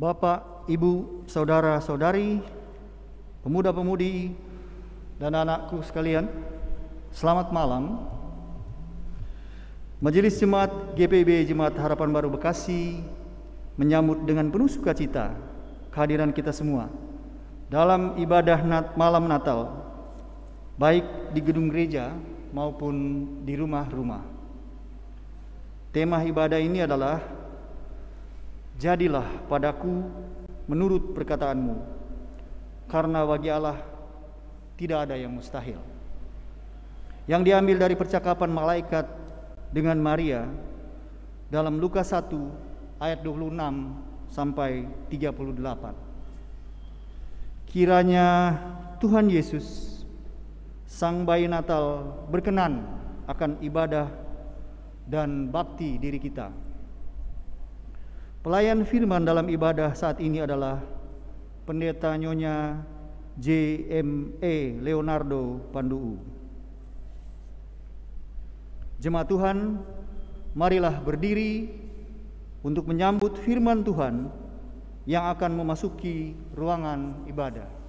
Bapak, Ibu, Saudara-saudari, pemuda-pemudi, dan anakku sekalian, selamat malam. Majelis Jemaat GPIB Jemaat Harapan Baru Bekasi menyambut dengan penuh sukacita kehadiran kita semua dalam ibadah malam Natal, baik di gedung gereja maupun di rumah-rumah. Tema ibadah ini adalah "Jadilah padaku menurut perkataanmu, karena bagi Allah tidak ada yang mustahil." Yang diambil dari percakapan malaikat dengan Maria dalam Lukas 1 ayat 26 sampai 38. Kiranya Tuhan Yesus, Sang Bayi Natal, berkenan akan ibadah dan bakti diri kita. Pelayan firman dalam ibadah saat ini adalah Pendeta Nyonya J.M.E. Leonardo Panduu. Jemaat Tuhan, marilah berdiri untuk menyambut firman Tuhan yang akan memasuki ruangan ibadah.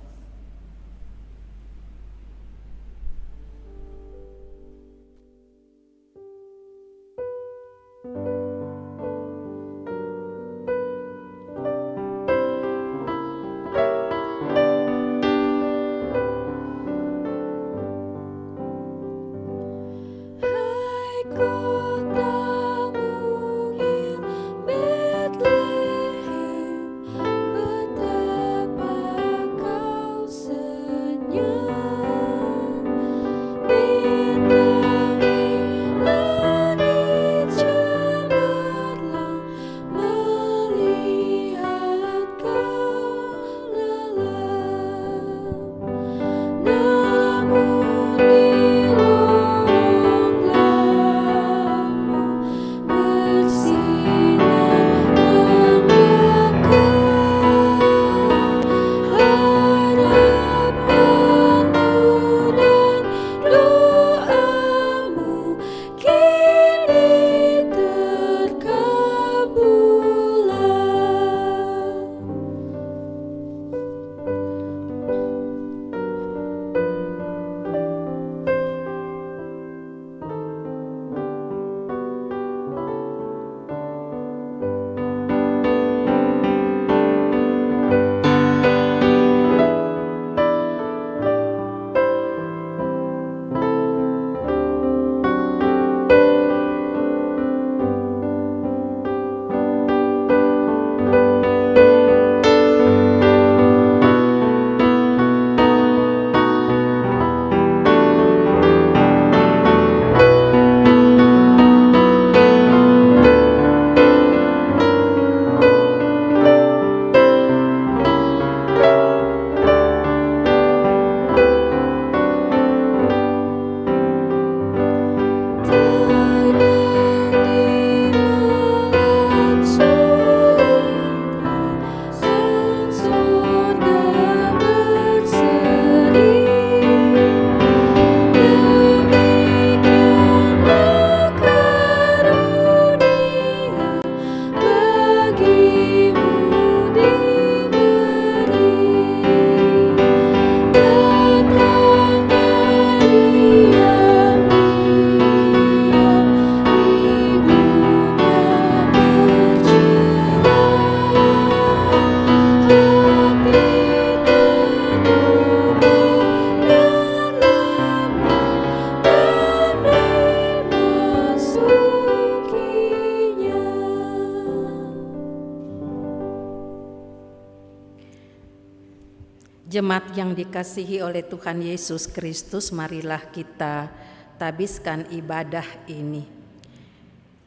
Jemaat yang dikasihi oleh Tuhan Yesus Kristus, marilah kita tabiskan ibadah ini.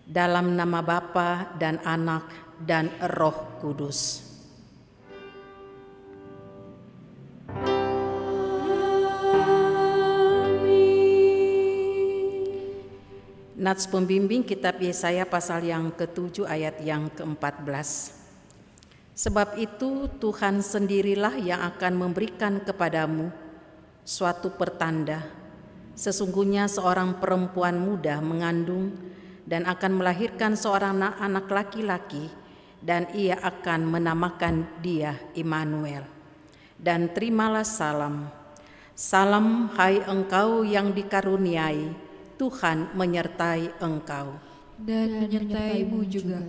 Dalam nama Bapa dan Anak dan Roh Kudus. Nats pembimbing kitab Yesaya pasal yang ke-7 ayat yang ke-14. Sebab itu Tuhan sendirilah yang akan memberikan kepadamu suatu pertanda. Sesungguhnya seorang perempuan muda mengandung dan akan melahirkan seorang anak laki-laki, dan ia akan menamakan dia Immanuel. Dan terimalah salam. Salam hai engkau yang dikaruniai, Tuhan menyertai engkau. Dan menyertaimu juga.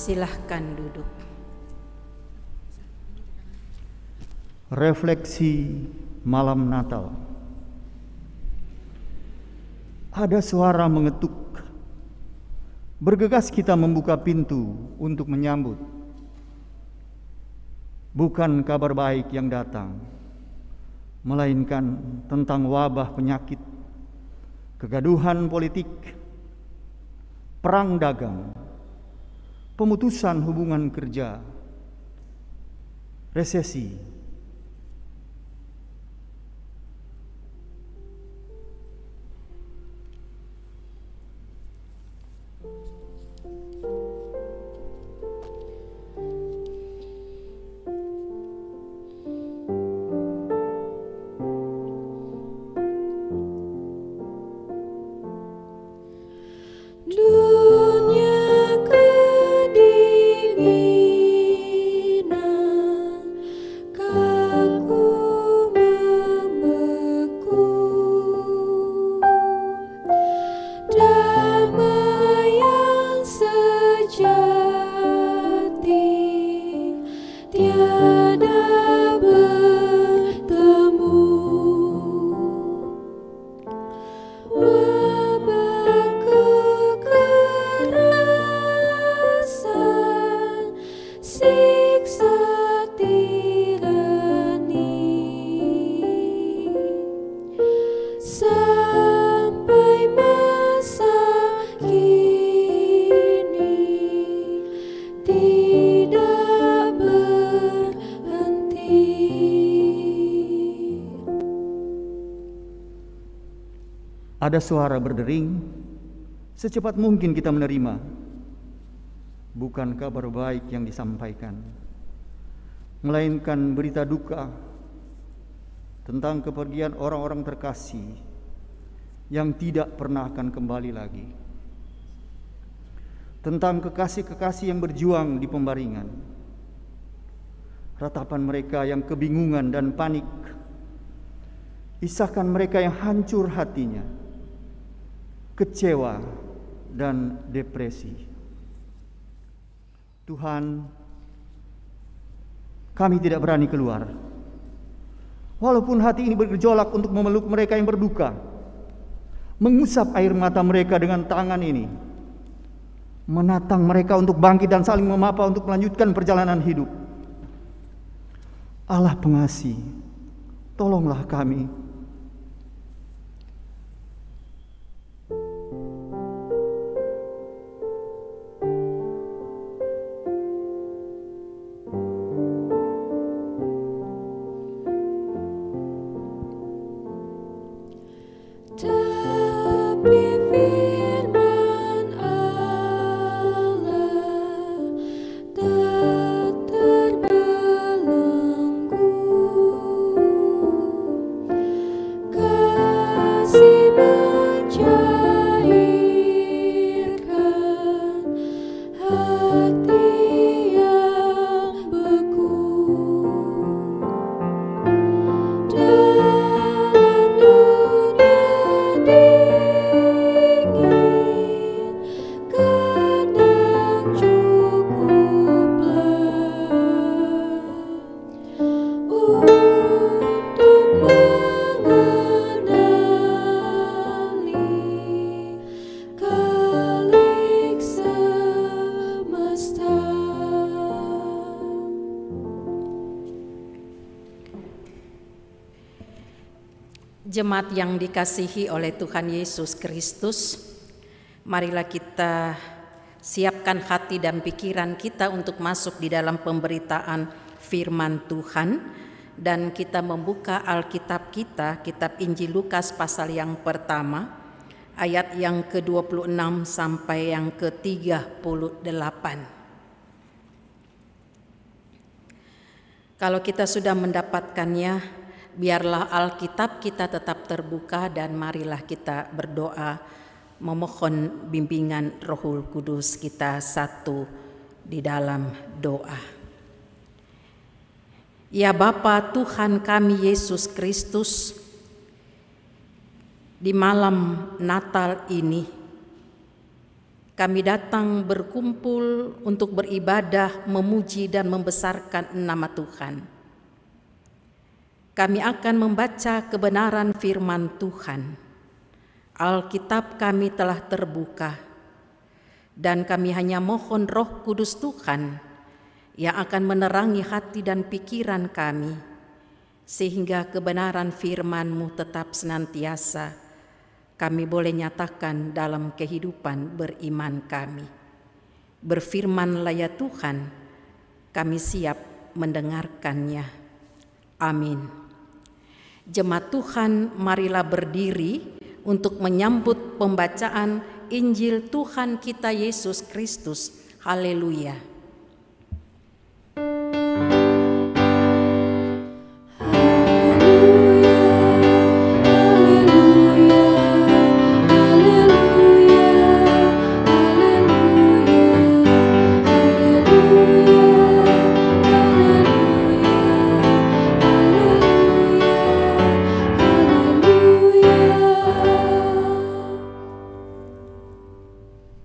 Silahkan duduk. Refleksi malam Natal. Ada suara mengetuk. Bergegas kita membuka pintu untuk menyambut. Bukan kabar baik yang datang, melainkan tentang wabah penyakit, kegaduhan politik, perang dagang, pemutusan hubungan kerja, resesi. Ada suara berdering, secepat mungkin kita menerima. bukan kabar baik yang disampaikan, melainkan berita duka tentang kepergian orang-orang terkasih yang tidak pernah akan kembali lagi, tentang kekasih-kekasih yang berjuang di pembaringan, ratapan mereka yang kebingungan dan panik, isahkan mereka yang hancur hatinya, kecewa dan depresi. Tuhan, kami tidak berani keluar, walaupun hati ini bergejolak untuk memeluk mereka yang berduka, mengusap air mata mereka dengan tangan ini, menatang mereka untuk bangkit dan saling memapa untuk melanjutkan perjalanan hidup. Allah pengasih, tolonglah kami. Jemaat yang dikasihi oleh Tuhan Yesus Kristus, marilah kita siapkan hati dan pikiran kita untuk masuk di dalam pemberitaan firman Tuhan, dan kita membuka Alkitab kita, kitab Injil Lukas pasal yang pertama, ayat yang ke-26 sampai yang ke-38. Kalau kita sudah mendapatkannya, biarlah Alkitab kita tetap terbuka dan marilah kita berdoa memohon bimbingan Rohul Kudus. Kita satu di dalam doa. Ya Bapa Tuhan kami Yesus Kristus, di malam Natal ini kami datang berkumpul untuk beribadah, memuji dan membesarkan nama Tuhan. Kami akan membaca kebenaran firman Tuhan. Alkitab kami telah terbuka, dan kami hanya mohon Roh Kudus Tuhan yang akan menerangi hati dan pikiran kami, sehingga kebenaran firman-Mu tetap senantiasa kami boleh nyatakan dalam kehidupan beriman kami. Berfirmanlah ya Tuhan, kami siap mendengarkannya. Amin. Jemaat Tuhan, marilah berdiri untuk menyambut pembacaan Injil Tuhan kita Yesus Kristus. Haleluya.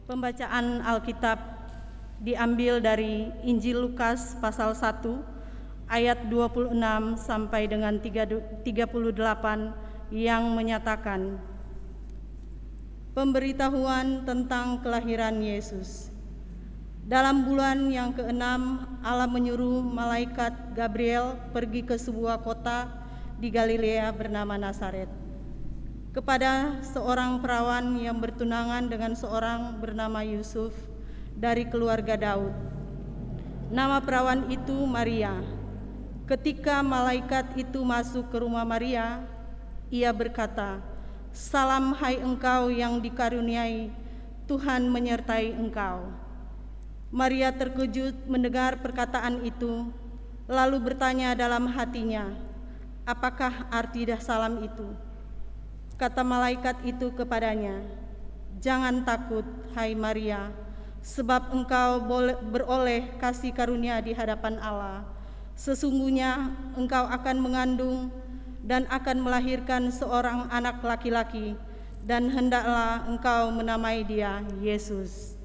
Pembacaan Alkitab diambil dari Injil Lukas pasal 1 ayat 26 sampai dengan 38 yang menyatakan pemberitahuan tentang kelahiran Yesus. Dalam bulan yang ke-6 Allah menyuruh malaikat Gabriel pergi ke sebuah kota di Galilea bernama Nazaret, kepada seorang perawan yang bertunangan dengan seorang bernama Yusuf dari keluarga Daud. Nama perawan itu Maria. Ketika malaikat itu masuk ke rumah Maria, ia berkata, "Salam hai engkau yang dikaruniai, Tuhan menyertai engkau." Maria terkejut mendengar perkataan itu, lalu bertanya dalam hatinya, apakah arti salam itu? Kata malaikat itu kepadanya, jangan takut, hai Maria, sebab engkau beroleh kasih karunia di hadapan Allah. Sesungguhnya engkau akan mengandung dan akan melahirkan seorang anak laki-laki, dan hendaklah engkau menamai dia Yesus.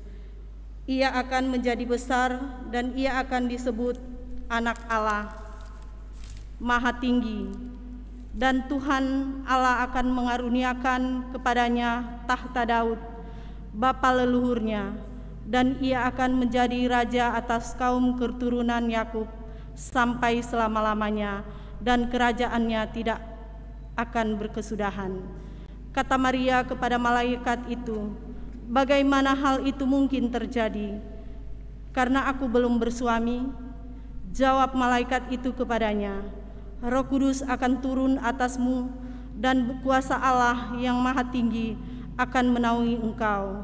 Ia akan menjadi besar dan ia akan disebut Anak Allah Maha Tinggi, dan Tuhan Allah akan mengaruniakan kepadanya tahta Daud, bapa leluhurnya, dan ia akan menjadi raja atas kaum keturunan Yakub sampai selama-lamanya, dan kerajaannya tidak akan berkesudahan. Kata Maria kepada malaikat itu, bagaimana hal itu mungkin terjadi? Karena aku belum bersuami. Jawab malaikat itu kepadanya, Roh Kudus akan turun atasmu, dan kuasa Allah yang Maha Tinggi akan menaungi engkau.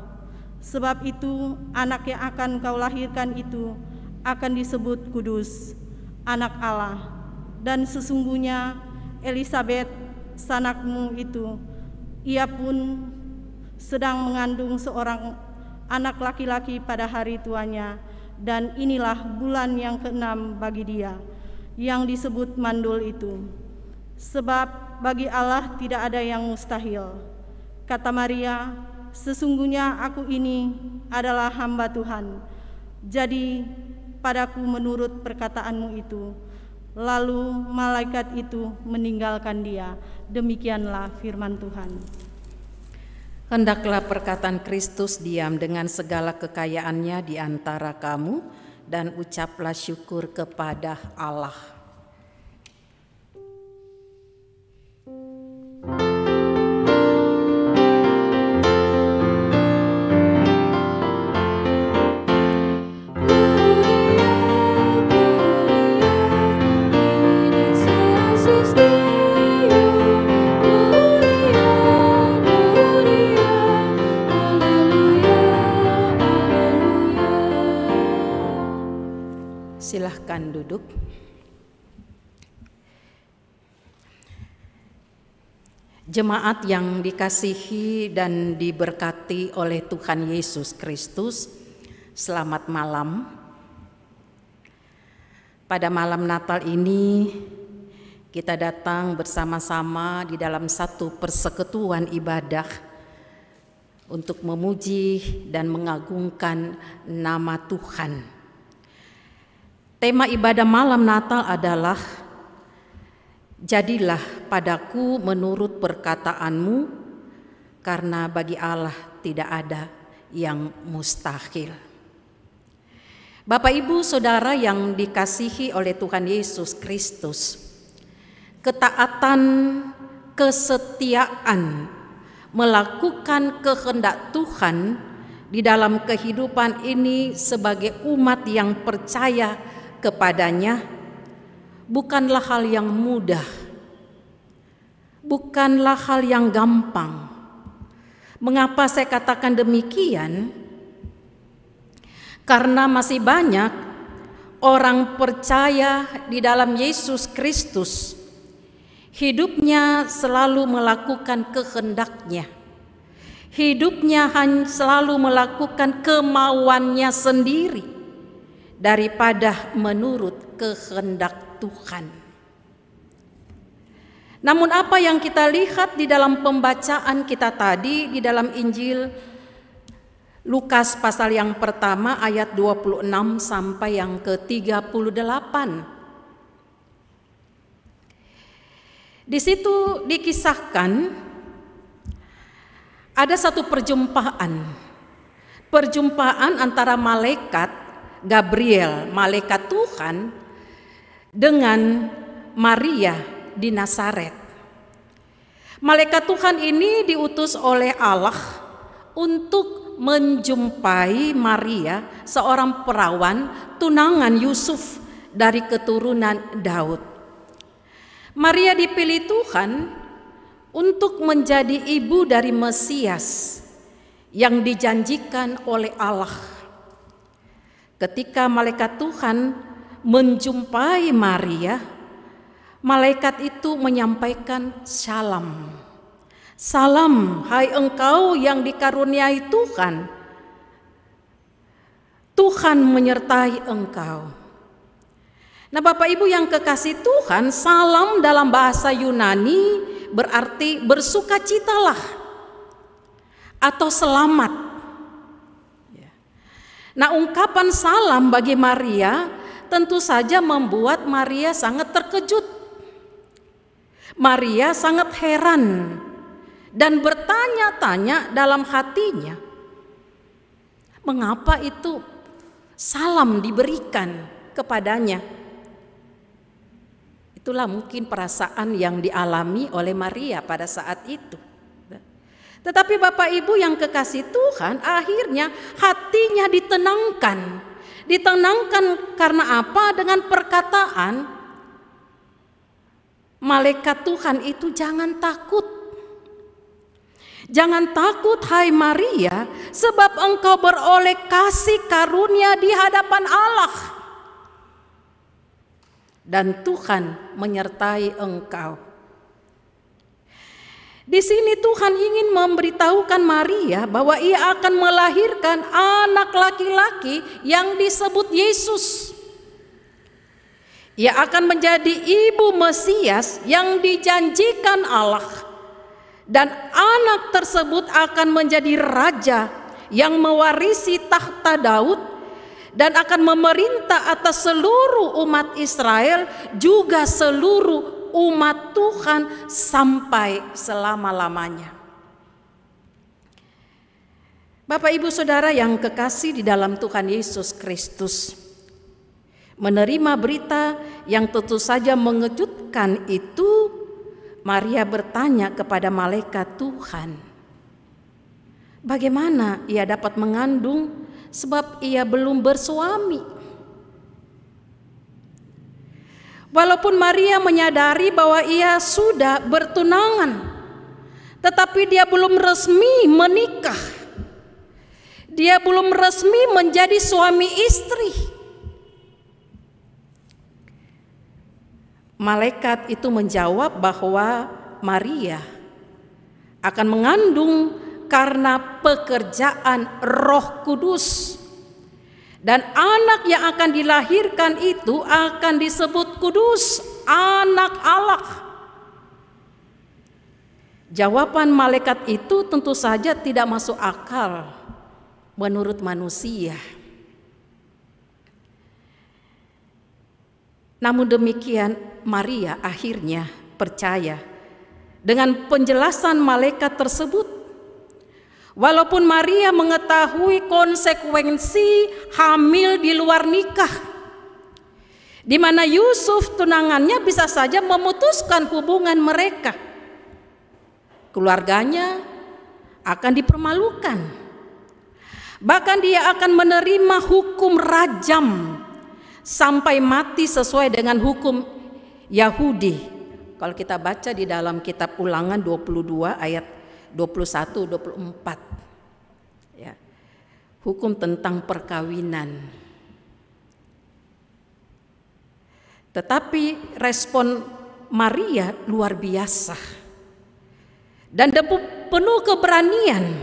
Sebab itu anak yang akan kau lahirkan itu akan disebut kudus, Anak Allah. Dan sesungguhnya Elisabet, sanakmu itu, ia pun sedang mengandung seorang anak laki-laki pada hari tuanya, dan inilah bulan yang ke-6 bagi dia, yang disebut mandul itu. Sebab bagi Allah tidak ada yang mustahil. Kata Maria, sesungguhnya aku ini adalah hamba Tuhan, jadi padaku menurut perkataanmu itu. Lalu malaikat itu meninggalkan dia. Demikianlah firman Tuhan. Hendaklah perkataan Kristus diam dengan segala kekayaannya di antara kamu, dan ucaplah syukur kepada Allah. Silahkan duduk. Jemaat yang dikasihi dan diberkati oleh Tuhan Yesus Kristus, selamat malam. Pada malam Natal ini kita datang bersama-sama di dalam satu persekutuan ibadah untuk memuji dan mengagungkan nama Tuhan. Tema ibadah malam Natal adalah jadilah padaku menurut perkataanmu, karena bagi Allah tidak ada yang mustahil. Bapak, Ibu, Saudara yang dikasihi oleh Tuhan Yesus Kristus, ketaatan, kesetiaan, melakukan kehendak Tuhan di dalam kehidupan ini sebagai umat yang percaya kepadanya bukanlah hal yang mudah, bukanlah hal yang gampang. Mengapa saya katakan demikian? Karena masih banyak orang percaya di dalam Yesus Kristus, hidupnya selalu melakukan kehendaknya, hidupnya hanya selalu melakukan kemauannya sendiri daripada menurut kehendak Tuhan. Namun apa yang kita lihat di dalam pembacaan kita tadi di dalam Injil Lukas pasal yang pertama ayat 26 sampai yang ke-38. Di situ dikisahkan ada satu perjumpaan antara malaikat Gabriel, malaikat Tuhan, dengan Maria di Nazaret. Malaikat Tuhan ini diutus oleh Allah untuk menjumpai Maria, seorang perawan tunangan Yusuf dari keturunan Daud. Maria dipilih Tuhan untuk menjadi ibu dari Mesias yang dijanjikan oleh Allah. ketika malaikat Tuhan menjumpai Maria, malaikat itu menyampaikan salam. Salam, hai engkau yang dikaruniai Tuhan. Tuhan menyertai engkau. Nah, Bapak Ibu yang kekasih Tuhan, salam dalam bahasa Yunani berarti bersukacitalah atau selamat. Nah, ungkapan salam bagi Maria tentu saja membuat Maria sangat terkejut. Maria sangat heran dan bertanya-tanya dalam hatinya, mengapa itu salam diberikan kepadanya? Itulah mungkin perasaan yang dialami oleh Maria pada saat itu. Tetapi Bapak Ibu yang kekasih Tuhan, akhirnya hatinya ditenangkan. Ditenangkan karena apa? Dengan perkataan, malaikat Tuhan itu jangan takut. Jangan takut hai Maria, sebab engkau beroleh kasih karunia di hadapan Allah. Dan Tuhan menyertai engkau. Di sini Tuhan ingin memberitahukan Maria bahwa ia akan melahirkan anak laki-laki yang disebut Yesus. Ia akan menjadi ibu Mesias yang dijanjikan Allah. Dan anak tersebut akan menjadi raja yang mewarisi tahta Daud dan akan memerintah atas seluruh umat Israel, juga seluruh umat Tuhan sampai selama-lamanya. Bapak Ibu Saudara yang kekasih di dalam Tuhan Yesus Kristus, menerima berita yang tentu saja mengejutkan itu, Maria bertanya kepada malaikat Tuhan, bagaimana ia dapat mengandung sebab ia belum bersuami? Walaupun Maria menyadari bahwa ia sudah bertunangan, tetapi dia belum resmi menikah. Dia belum resmi menjadi suami istri. Malaikat itu menjawab bahwa Maria akan mengandung karena pekerjaan Roh Kudus. Dan anak yang akan dilahirkan itu akan disebut kudus, anak Allah. Jawaban malaikat itu tentu saja tidak masuk akal menurut manusia. Namun demikian Maria akhirnya percaya dengan penjelasan malaikat tersebut. Walaupun Maria mengetahui konsekuensi hamil di luar nikah, di mana Yusuf tunangannya bisa saja memutuskan hubungan mereka, keluarganya akan dipermalukan, bahkan dia akan menerima hukum rajam sampai mati sesuai dengan hukum Yahudi. Kalau kita baca di dalam kitab Ulangan 22 ayat 21-24, ya, hukum tentang perkawinan. Tetapi respon Maria luar biasa dan penuh keberanian.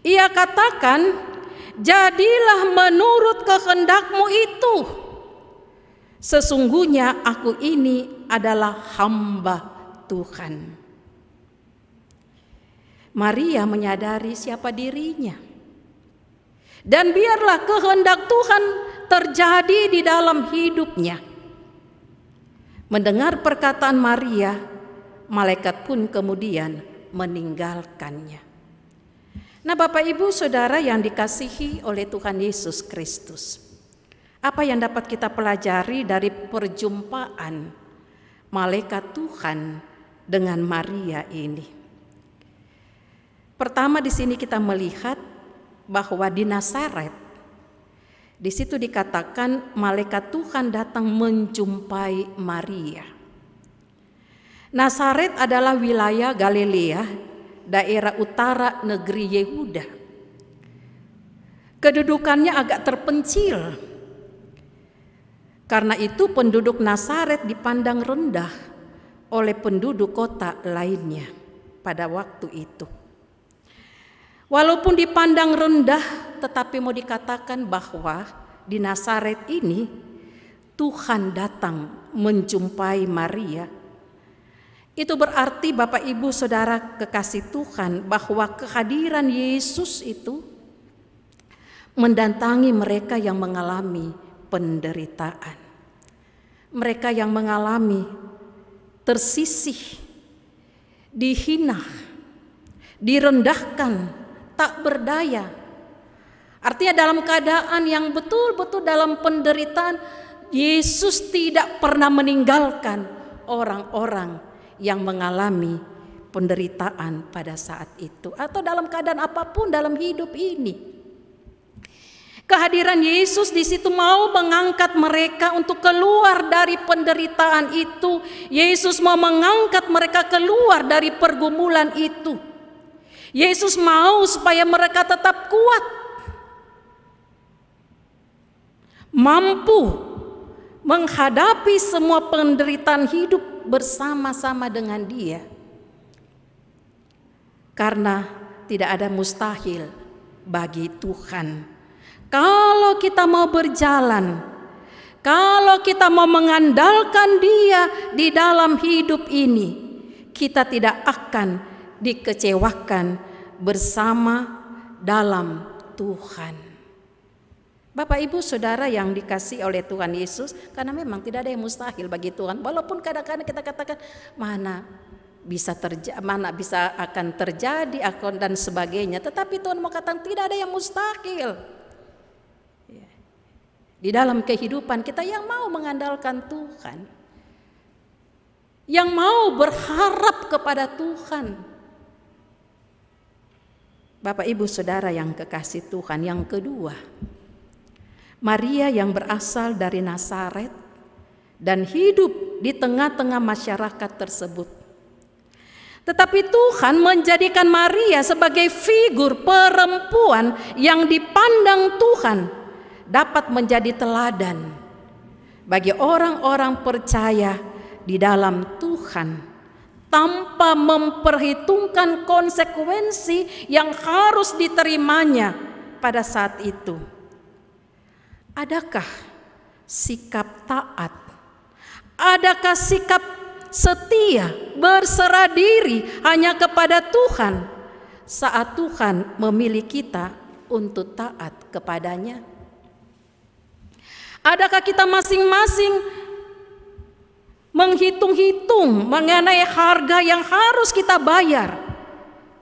Ia katakan, jadilah menurut kehendakmu itu. Sesungguhnya aku ini adalah hamba Tuhan. Maria menyadari siapa dirinya. Dan biarlah kehendak Tuhan terjadi di dalam hidupnya. Mendengar perkataan Maria, malaikat pun kemudian meninggalkannya. Nah, Bapak Ibu Saudara yang dikasihi oleh Tuhan Yesus Kristus, apa yang dapat kita pelajari dari perjumpaan malaikat Tuhan dengan Maria ini? Pertama, di sini kita melihat bahwa di Nazaret, di situ dikatakan malaikat Tuhan datang menjumpai Maria. Nazaret adalah wilayah Galilea, daerah utara negeri Yehuda. Kedudukannya agak terpencil. Karena itu penduduk Nazaret dipandang rendah oleh penduduk kota lainnya pada waktu itu. Walaupun dipandang rendah, tetapi mau dikatakan bahwa di Nazaret ini Tuhan datang menjumpai Maria. Itu berarti Bapak Ibu Saudara kekasih Tuhan bahwa kehadiran Yesus itu mendatangi mereka yang mengalami penderitaan. Mereka yang mengalami tersisih, dihina, direndahkan, tak berdaya. Artinya dalam keadaan yang betul-betul dalam penderitaan, Yesus tidak pernah meninggalkan orang-orang yang mengalami penderitaan pada saat itu atau dalam keadaan apapun dalam hidup ini. Kehadiran Yesus di situ mau mengangkat mereka untuk keluar dari penderitaan itu. Yesus mau mengangkat mereka keluar dari pergumulan itu. Yesus mau supaya mereka tetap kuat, mampu menghadapi semua penderitaan hidup bersama-sama dengan Dia. Karena tidak ada mustahil bagi Tuhan. Kalau kita mau berjalan, kalau kita mau mengandalkan Dia di dalam hidup ini, kita tidak akan dikecewakan bersama dalam Tuhan. Bapak Ibu Saudara yang dikasihi oleh Tuhan Yesus, karena memang tidak ada yang mustahil bagi Tuhan. Walaupun kadang-kadang kita katakan mana bisa akan terjadi dan sebagainya, tetapi Tuhan mau katakan tidak ada yang mustahil. Di dalam kehidupan kita yang mau mengandalkan Tuhan, yang mau berharap kepada Tuhan. Bapak Ibu Saudara yang kekasih Tuhan, yang kedua, Maria yang berasal dari Nazaret dan hidup di tengah-tengah masyarakat tersebut. Tetapi Tuhan menjadikan Maria sebagai figur perempuan yang dipandang Tuhan dapat menjadi teladan bagi orang-orang percaya di dalam Tuhan tanpa memperhitungkan konsekuensi yang harus diterimanya pada saat itu. Adakah sikap taat? Adakah sikap setia, berserah diri hanya kepada Tuhan saat Tuhan memilih kita untuk taat kepadanya? Adakah kita masing-masing menghitung-hitung mengenai harga yang harus kita bayar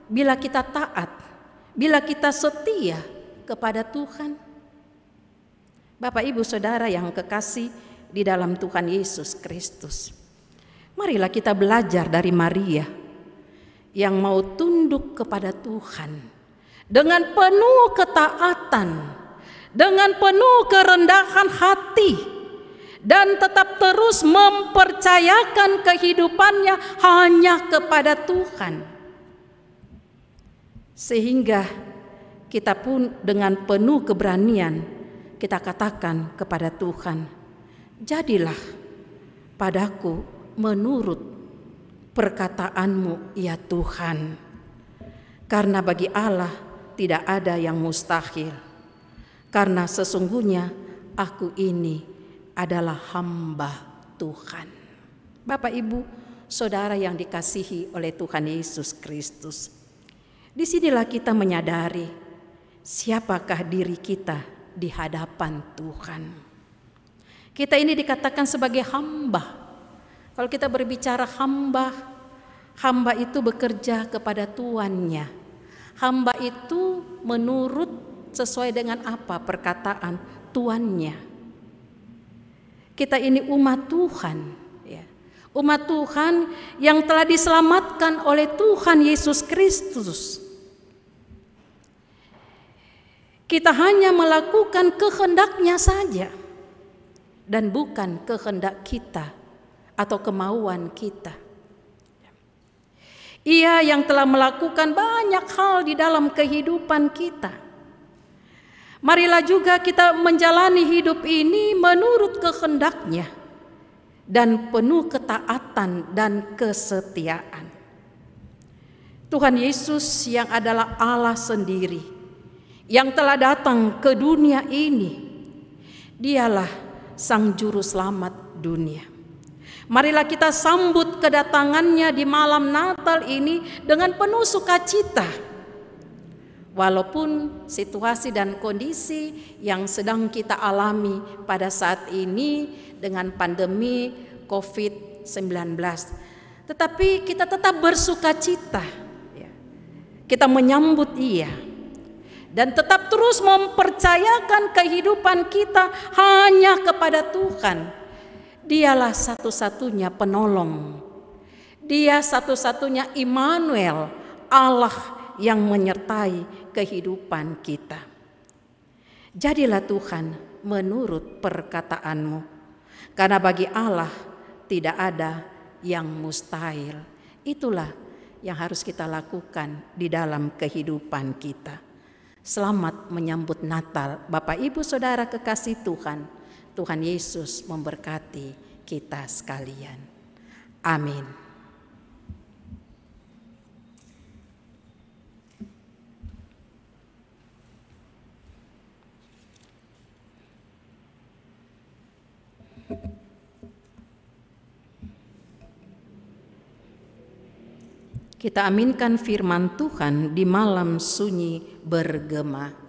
bila kita taat, bila kita setia kepada Tuhan? Bapak Ibu Saudara yang kekasih di dalam Tuhan Yesus Kristus, marilah kita belajar dari Maria yang mau tunduk kepada Tuhan dengan penuh ketaatan, dengan penuh kerendahan hati, dan tetap terus mempercayakan kehidupannya hanya kepada Tuhan. Sehingga kita pun dengan penuh keberanian kita katakan kepada Tuhan, jadilah padaku menurut perkataanmu ya Tuhan. Karena bagi Allah tidak ada yang mustahil. Karena sesungguhnya aku ini adalah hamba Tuhan. Bapak Ibu Saudara yang dikasihi oleh Tuhan Yesus Kristus, disinilah kita menyadari siapakah diri kita di hadapan Tuhan. Kita ini dikatakan sebagai hamba. Kalau kita berbicara hamba, hamba itu bekerja kepada tuannya. Hamba itu menurut sesuai dengan apa perkataan tuannya. Kita ini umat Tuhan, ya. Umat Tuhan yang telah diselamatkan oleh Tuhan Yesus Kristus. Kita hanya melakukan kehendak-Nya saja dan bukan kehendak kita atau kemauan kita. Ia yang telah melakukan banyak hal di dalam kehidupan kita. Marilah juga kita menjalani hidup ini menurut kehendak-Nya dan penuh ketaatan dan kesetiaan. Tuhan Yesus yang adalah Allah sendiri, yang telah datang ke dunia ini, Dialah Sang Juru Selamat dunia. Marilah kita sambut kedatangan-Nya di malam Natal ini dengan penuh sukacita. Walaupun situasi dan kondisi yang sedang kita alami pada saat ini dengan pandemi COVID-19, tetapi kita tetap bersukacita. Kita menyambut Ia dan tetap terus mempercayakan kehidupan kita hanya kepada Tuhan. Dialah satu-satunya penolong. Dia satu-satunya Immanuel, Allah yang menyertai kehidupan kita. Jadilah Tuhan menurut perkataanmu, karena bagi Allah tidak ada yang mustahil. Itulah yang harus kita lakukan di dalam kehidupan kita. Selamat menyambut Natal, Bapak Ibu Saudara kekasih Tuhan. Tuhan Yesus memberkati kita sekalian. Amin. Kita aminkan firman Tuhan di malam sunyi bergema.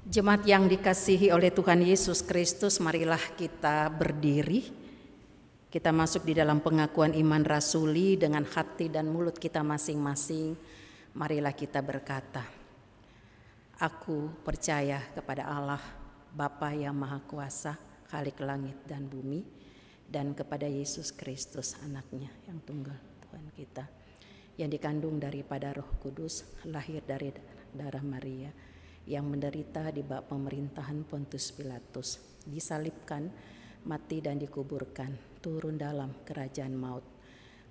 Jemaat yang dikasihi oleh Tuhan Yesus Kristus, marilah kita berdiri. Kita masuk di dalam pengakuan iman rasuli dengan hati dan mulut kita masing-masing. Marilah kita berkata, aku percaya kepada Allah, Bapa yang Maha Kuasa, Khalik langit dan bumi, dan kepada Yesus Kristus, anaknya yang tunggal Tuhan kita, yang dikandung daripada Roh Kudus, lahir dari darah Maria, yang menderita di bawah pemerintahan Pontius Pilatus, disalibkan, mati dan dikuburkan, turun dalam kerajaan maut.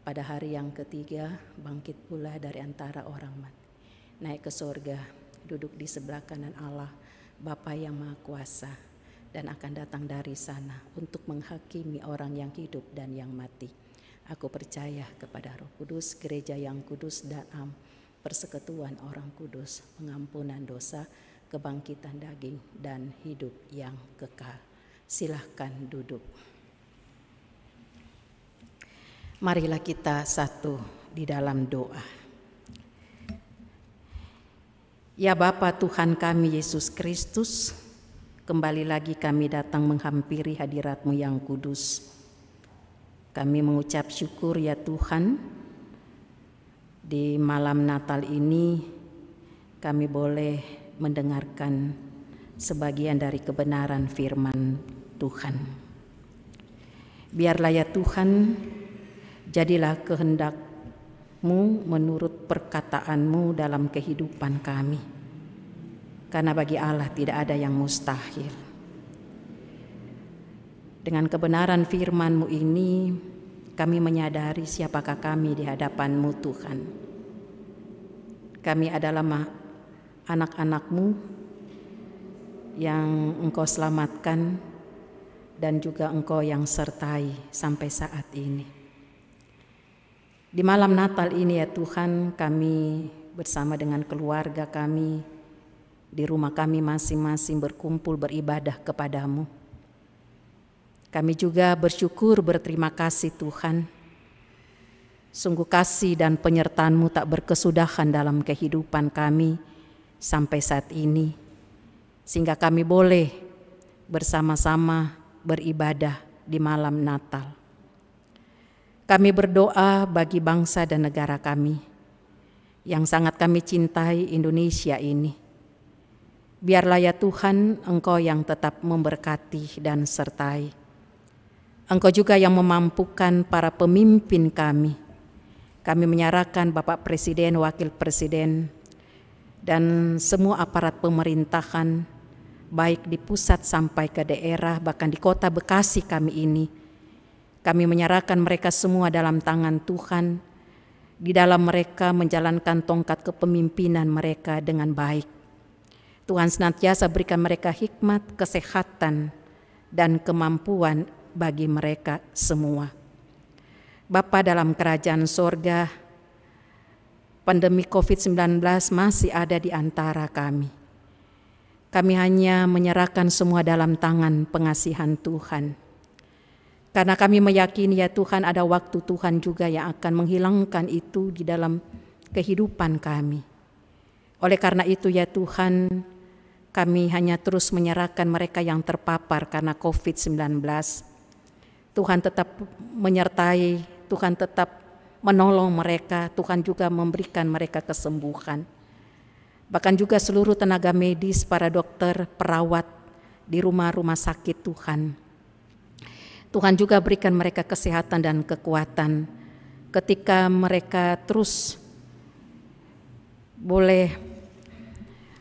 Pada hari yang ketiga bangkit pula dari antara orang mati, naik ke sorga, duduk di sebelah kanan Allah, Bapa yang Maha Kuasa, dan akan datang dari sana untuk menghakimi orang yang hidup dan yang mati. Aku percaya kepada Roh Kudus, gereja yang kudus dan am, persekutuan orang kudus, pengampunan dosa, kebangkitan daging, dan hidup yang kekal. Silahkan duduk. Marilah kita satu di dalam doa. Ya Bapa Tuhan kami Yesus Kristus, kembali lagi kami datang menghampiri hadirat-Mu yang kudus. Kami mengucap syukur ya Tuhan, di malam Natal ini kami boleh mendengarkan sebagian dari kebenaran firman Tuhan. Biarlah ya Tuhan, jadilah kehendak-Mu menurut perkataan-Mu dalam kehidupan kami. Karena bagi Allah tidak ada yang mustahil. Dengan kebenaran firman-Mu ini, kami menyadari siapakah kami di hadapan-Mu Tuhan. Kami adalah anak-anak-Mu yang Engkau selamatkan dan juga Engkau yang sertai sampai saat ini. Di malam Natal ini ya Tuhan, kami bersama dengan keluarga kami di rumah kami masing-masing berkumpul beribadah kepada-Mu. Kami juga bersyukur, berterima kasih Tuhan. Sungguh kasih dan penyertaan-Mu tak berkesudahan dalam kehidupan kami sampai saat ini. Sehingga kami boleh bersama-sama beribadah di malam Natal. Kami berdoa bagi bangsa dan negara kami yang sangat kami cintai, Indonesia ini. Biarlah ya Tuhan, Engkau yang tetap memberkati dan sertai. Engkau juga yang memampukan para pemimpin kami. Kami menyerahkan Bapak Presiden, Wakil Presiden, dan semua aparat pemerintahan, baik di pusat sampai ke daerah, bahkan di kota Bekasi kami ini. Kami menyerahkan mereka semua dalam tangan Tuhan, di dalam mereka menjalankan tongkat kepemimpinan mereka dengan baik. Tuhan senantiasa berikan mereka hikmat, kesehatan, dan kemampuan bagi mereka semua. Bapa dalam kerajaan sorga, pandemi COVID-19 masih ada di antara kami. Kami hanya menyerahkan semua dalam tangan pengasihan Tuhan. Karena kami meyakini ya Tuhan, ada waktu Tuhan juga yang akan menghilangkan itu di dalam kehidupan kami. Oleh karena itu ya Tuhan, kami hanya terus menyerahkan mereka yang terpapar karena COVID-19. Tuhan tetap menyertai, Tuhan tetap menolong mereka, Tuhan juga memberikan mereka kesembuhan. Bahkan juga seluruh tenaga medis, para dokter, perawat di rumah-rumah sakit Tuhan. Tuhan juga berikan mereka kesehatan dan kekuatan ketika mereka terus boleh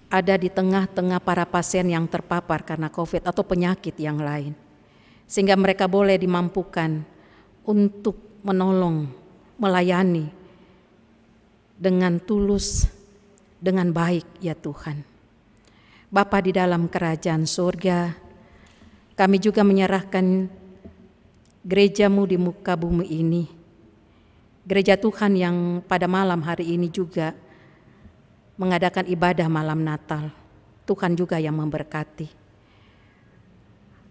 ada di tengah-tengah para pasien yang terpapar karena COVID atau penyakit yang lain. Sehingga mereka boleh dimampukan untuk menolong, melayani dengan tulus, dengan baik ya Tuhan. Bapa di dalam kerajaan surga, kami juga menyerahkan gereja-Mu di muka bumi ini. Gereja Tuhan yang pada malam hari ini juga mengadakan ibadah malam Natal. Tuhan juga yang memberkati.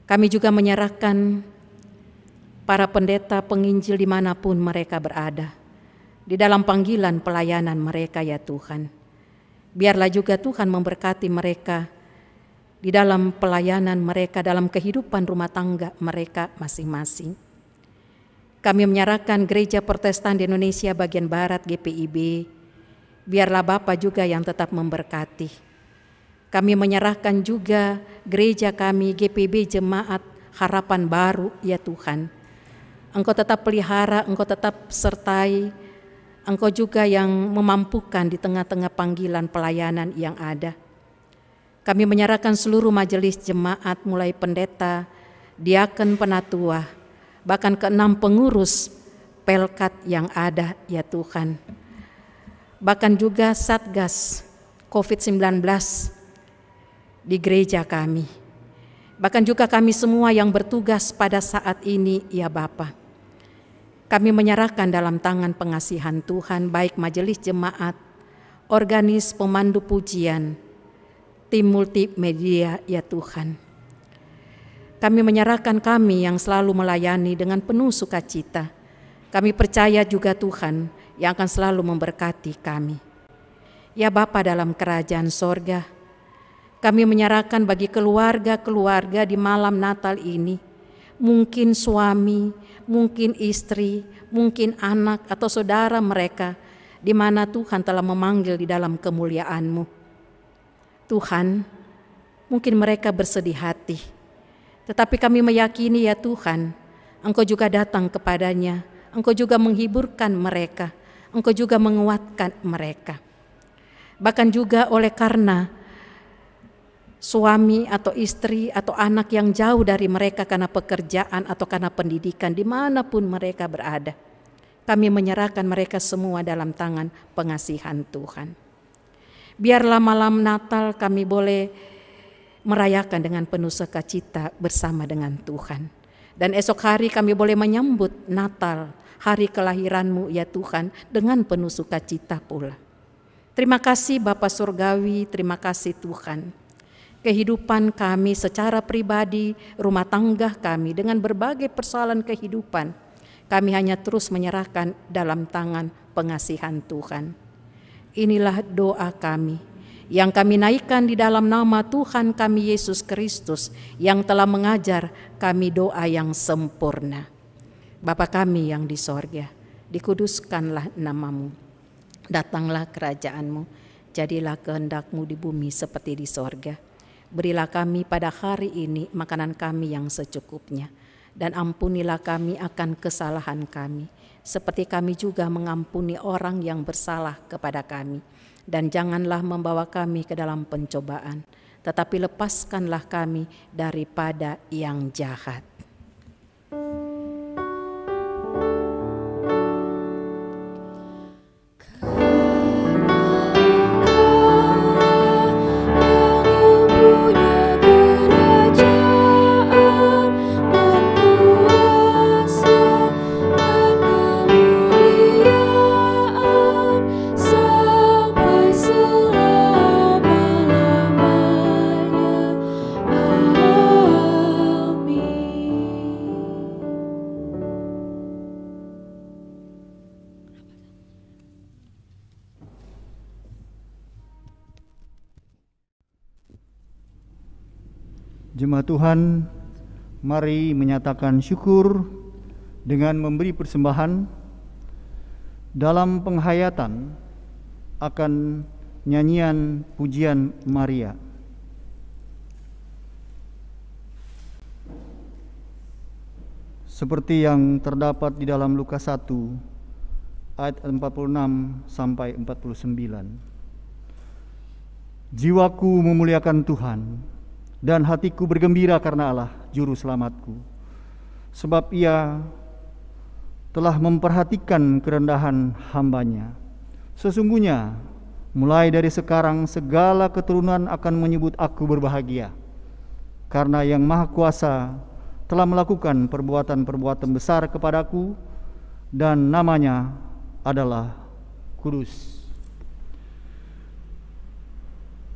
Kami juga menyerahkan para pendeta penginjil dimanapun mereka berada, di dalam panggilan pelayanan mereka ya Tuhan. Biarlah juga Tuhan memberkati mereka di dalam pelayanan mereka, dalam kehidupan rumah tangga mereka masing-masing. Kami menyerahkan Gereja Protestan di Indonesia bagian Barat GPIB, biarlah Bapa juga yang tetap memberkati. Kami menyerahkan juga gereja kami GPB Jemaat Harapan Baru ya Tuhan. Engkau tetap pelihara, Engkau tetap sertai, Engkau juga yang memampukan di tengah-tengah panggilan pelayanan yang ada. Kami menyerahkan seluruh majelis jemaat mulai pendeta, diaken, penatua, bahkan ke-6 pengurus pelkat yang ada ya Tuhan. Bahkan juga Satgas COVID-19 di gereja kami. Bahkan juga kami semua yang bertugas pada saat ini ya Bapa. Kami menyerahkan dalam tangan pengasihan Tuhan baik majelis jemaat, organis pemandu pujian, tim multimedia ya Tuhan. Kami menyerahkan kami yang selalu melayani dengan penuh sukacita. Kami percaya juga Tuhan yang akan selalu memberkati kami. Ya Bapa dalam kerajaan sorga, kami menyerahkan bagi keluarga-keluarga di malam Natal ini, mungkin suami, mungkin istri, mungkin anak atau saudara mereka, di mana Tuhan telah memanggil di dalam kemuliaan-Mu. Tuhan, mungkin mereka bersedih hati, tetapi kami meyakini ya Tuhan, Engkau juga datang kepadanya, Engkau juga menghiburkan mereka, Engkau juga menguatkan mereka. Bahkan juga oleh karena suami atau istri atau anak yang jauh dari mereka karena pekerjaan atau karena pendidikan dimanapun mereka berada, kami menyerahkan mereka semua dalam tangan pengasihan Tuhan. Biarlah malam Natal kami boleh merayakan dengan penuh sukacita bersama dengan Tuhan. Dan esok hari kami boleh menyambut Natal, hari kelahiran-Mu ya Tuhan, dengan penuh sukacita pula. Terima kasih Bapa Surgawi, terima kasih Tuhan. Kehidupan kami secara pribadi, rumah tangga kami dengan berbagai persoalan kehidupan, kami hanya terus menyerahkan dalam tangan pengasihan Tuhan. Inilah doa kami yang kami naikkan di dalam nama Tuhan kami Yesus Kristus yang telah mengajar kami doa yang sempurna. Bapa kami yang di sorga, dikuduskanlah nama-Mu, datanglah kerajaan-Mu, jadilah kehendak-Mu di bumi seperti di sorga. Berilah kami pada hari ini makanan kami yang secukupnya, dan ampunilah kami akan kesalahan kami, seperti kami juga mengampuni orang yang bersalah kepada kami. Dan janganlah membawa kami ke dalam pencobaan, tetapi lepaskanlah kami daripada yang jahat. Jemaat Tuhan, mari menyatakan syukur dengan memberi persembahan dalam penghayatan akan nyanyian pujian Maria. Seperti yang terdapat di dalam Lukas 1 ayat 46 sampai 49. Jiwaku memuliakan Tuhan, dan hatiku bergembira karena Allah, Juru Selamatku. Sebab Ia telah memperhatikan kerendahan hamba-Nya. Sesungguhnya, mulai dari sekarang segala keturunan akan menyebut aku berbahagia, karena Yang Maha Kuasa telah melakukan perbuatan-perbuatan besar kepadaku, dan namanya adalah kudus.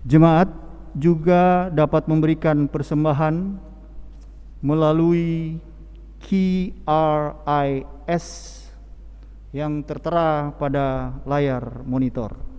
Jemaat juga dapat memberikan persembahan melalui QRIS yang tertera pada layar monitor.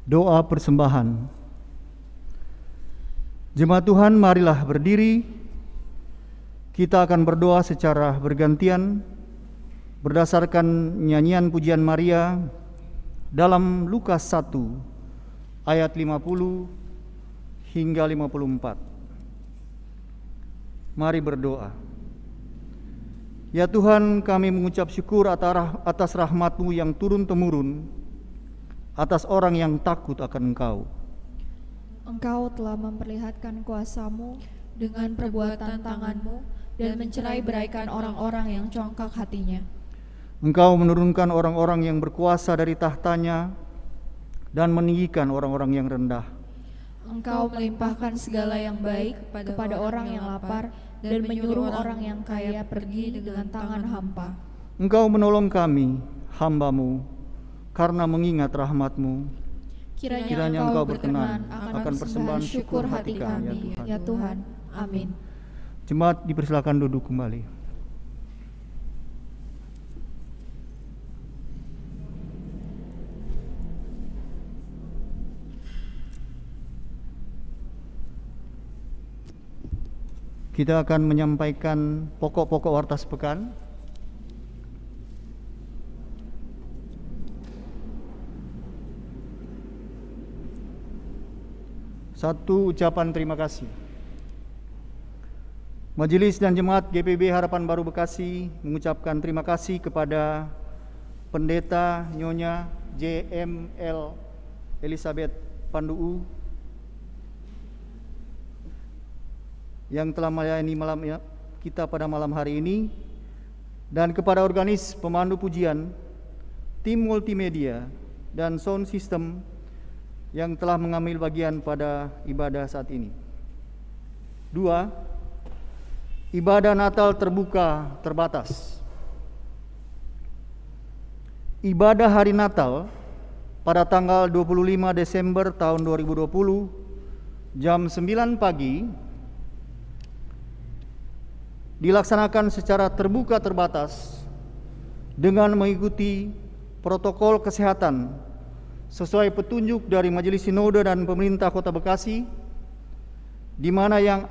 Doa persembahan. Jemaat Tuhan, marilah berdiri. Kita akan berdoa secara bergantian berdasarkan nyanyian pujian Maria dalam Lukas 1 ayat 50 hingga 54. Mari berdoa. Ya Tuhan, kami mengucap syukur atas rahmat-Mu yang turun-temurun atas orang yang takut akan Engkau. Engkau telah memperlihatkan kuasa-Mu dengan perbuatan tangan-Mu dan mencerai-beraikan orang-orang yang congkak hatinya. Engkau menurunkan orang-orang yang berkuasa dari tahtanya dan meninggikan orang-orang yang rendah. Engkau melimpahkan segala yang baik kepada orang yang lapar dan menyuruh orang yang kaya pergi dengan tangan hampa. Engkau menolong kami, hamba-Mu, karena mengingat rahmat-Mu. Kiranya Engkau berkenan akan persembahan syukur hati kami, ya Tuhan. Amin. Jemaat dipersilakan duduk kembali. Kita akan menyampaikan pokok-pokok warta sepekan. Satu, ucapan terima kasih. Majelis dan Jemaat GPIB Harapan Baru Bekasi mengucapkan terima kasih kepada Pendeta Nyonya JML Elisabeth Panduu yang telah melayani kita pada malam hari ini, dan kepada organis pemandu pujian, tim multimedia, dan sound system yang telah mengambil bagian pada ibadah saat ini. 2. Ibadah Natal terbuka terbatas. Ibadah hari Natal pada tanggal 25 Desember tahun 2020 jam 9 pagi dilaksanakan secara terbuka terbatas dengan mengikuti protokol kesehatan sesuai petunjuk dari Majelis Sinode dan Pemerintah Kota Bekasi, di mana yang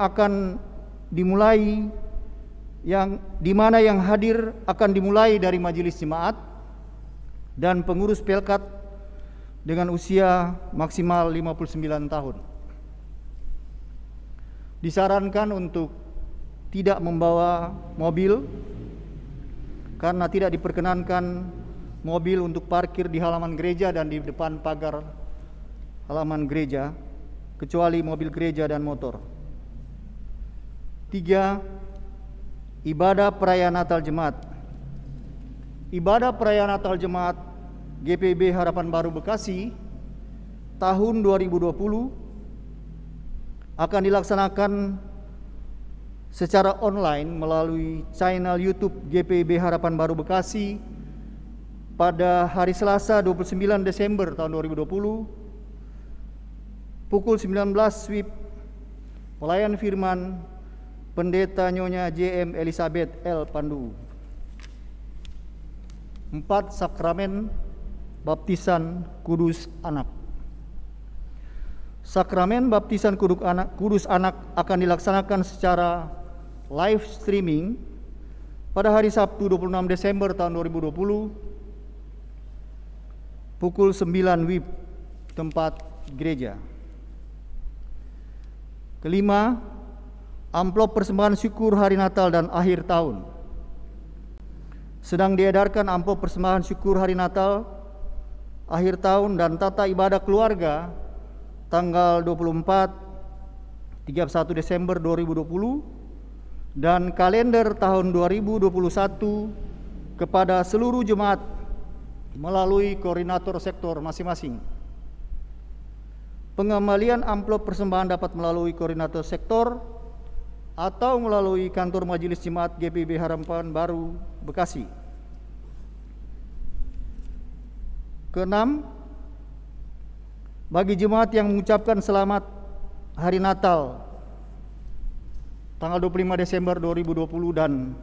hadir akan dimulai dari Majelis Jemaat dan pengurus Pelkat dengan usia maksimal 59 tahun. Disarankan untuk tidak membawa mobil karena tidak diperkenankan mobil untuk parkir di halaman gereja dan di depan pagar halaman gereja, kecuali mobil gereja dan motor. 3. Ibadah Perayaan Natal Jemaat. Ibadah Perayaan Natal Jemaat GPIB Harapan Baru Bekasi tahun 2020 akan dilaksanakan secara online melalui channel YouTube GPIB Harapan Baru Bekasi pada hari Selasa 29 Desember tahun 2020 pukul 19 WIB. Pelayan firman Pendeta Nyonya JM Elisabeth L. Panduu. 4. Sakramen Baptisan Kudus Anak. Sakramen Baptisan Kudus Anak akan dilaksanakan secara live streaming pada hari Sabtu 26 Desember tahun 2020 pukul 9 WIB tempat gereja. 5. Amplop persembahan syukur hari Natal dan akhir tahun. Sedang diedarkan amplop persembahan syukur hari Natal, akhir tahun dan tata ibadah keluarga tanggal 24 31 Desember 2020 dan kalender tahun 2021 kepada seluruh jemaat melalui koordinator sektor masing-masing. Pengembalian amplop persembahan dapat melalui koordinator sektor atau melalui kantor Majelis Jemaat GPIB Harapan Baru Bekasi. 6. Bagi jemaat yang mengucapkan selamat Hari Natal tanggal 25 Desember 2020 dan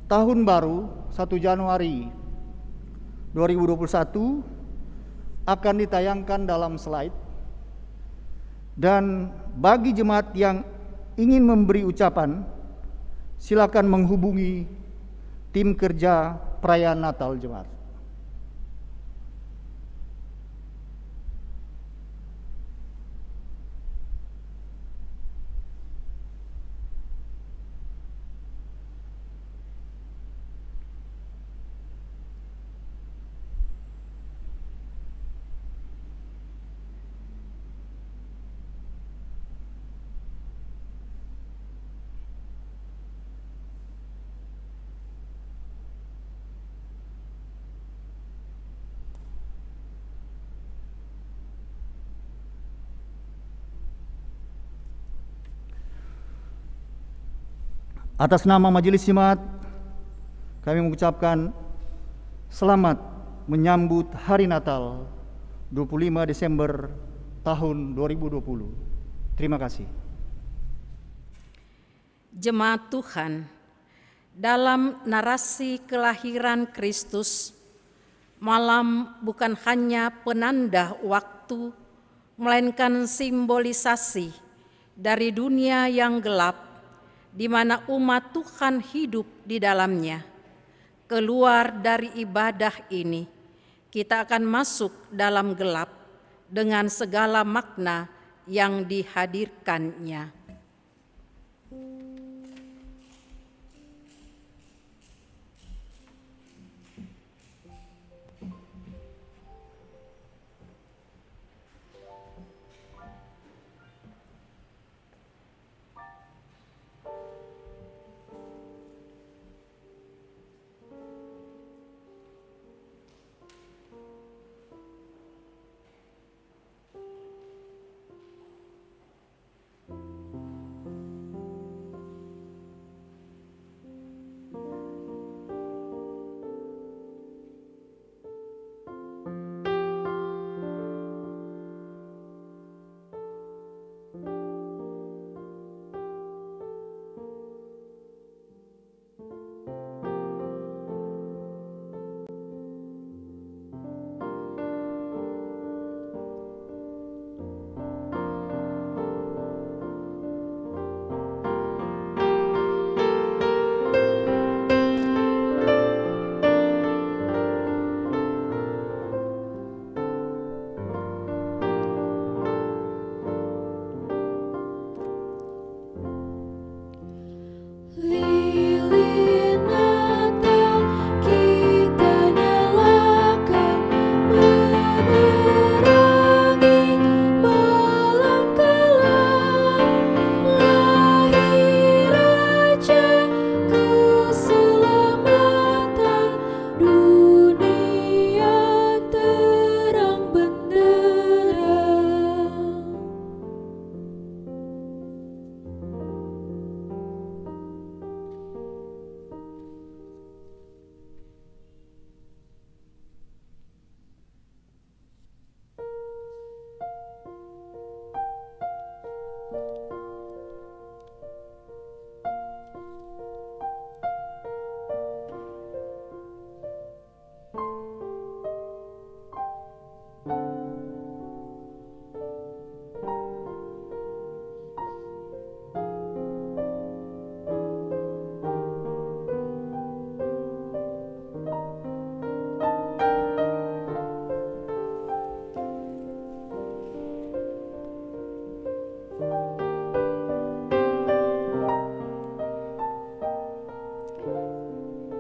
Tahun Baru 1 Januari 2021, akan ditayangkan dalam slide. Dan bagi jemaat yang ingin memberi ucapan, silakan menghubungi tim kerja perayaan Natal jemaat. Atas nama Majelis Jemaat, kami mengucapkan selamat menyambut Hari Natal 25 Desember tahun 2020. Terima kasih. Jemaat Tuhan, dalam narasi kelahiran Kristus, malam bukan hanya penanda waktu, melainkan simbolisasi dari dunia yang gelap di mana umat Tuhan hidup di dalamnya. Keluar dari ibadah ini, kita akan masuk dalam gelap dengan segala makna yang dihadirkannya.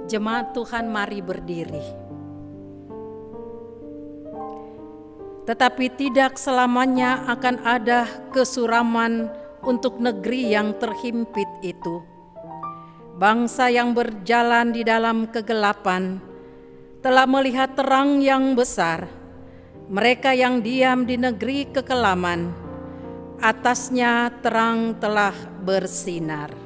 Jemaat Tuhan, mari berdiri. Tetapi tidak selamanya akan ada kesuraman untuk negeri yang terhimpit itu. Bangsa yang berjalan di dalam kegelapan telah melihat terang yang besar. Mereka yang diam di negeri kekelaman, atasnya terang telah bersinar.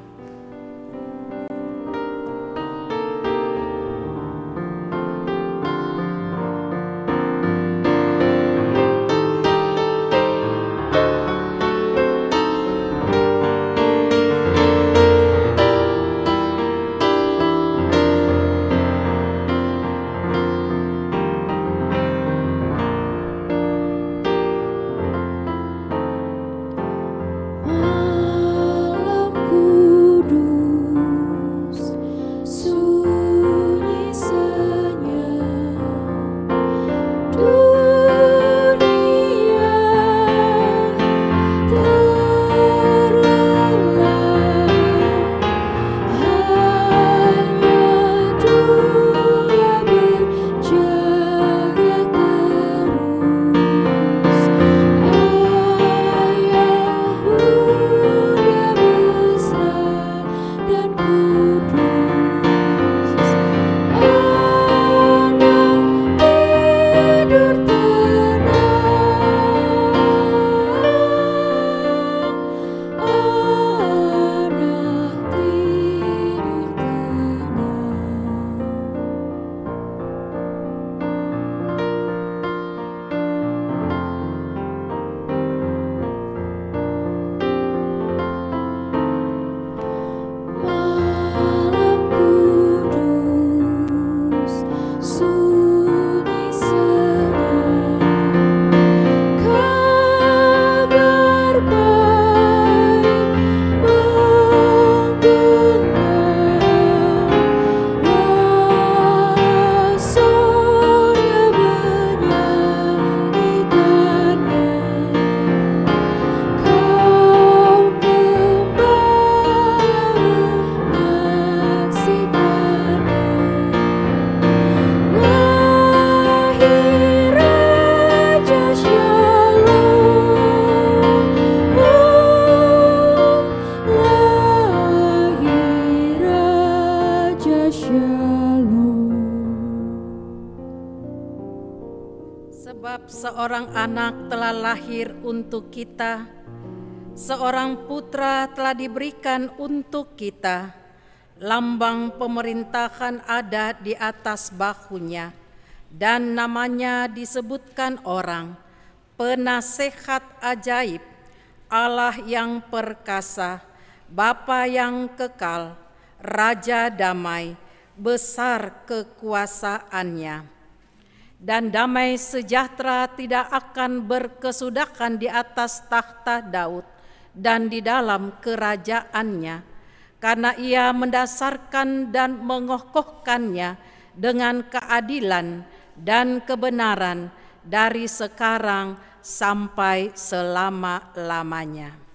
Sebab seorang anak telah lahir untuk kita, seorang putra telah diberikan untuk kita, lambang pemerintahan ada di atas bahunya, dan namanya disebutkan orang, Penasehat Ajaib, Allah yang perkasa, Bapa yang kekal, Raja damai, besar kekuasaannya. Dan damai sejahtera tidak akan berkesudahan di atas tahta Daud dan di dalam kerajaannya, karena ia mendasarkan dan mengokohkannya dengan keadilan dan kebenaran dari sekarang sampai selama-lamanya.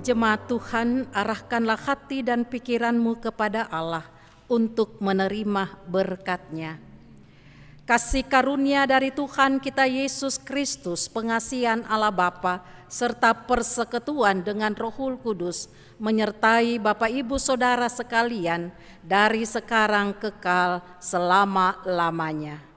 Jemaat Tuhan, arahkanlah hati dan pikiranmu kepada Allah untuk menerima berkat-Nya. Kasih karunia dari Tuhan kita Yesus Kristus, pengasihan Allah Bapa, serta persekutuan dengan Roh Kudus menyertai Bapak Ibu Saudara sekalian dari sekarang kekal selama-lamanya.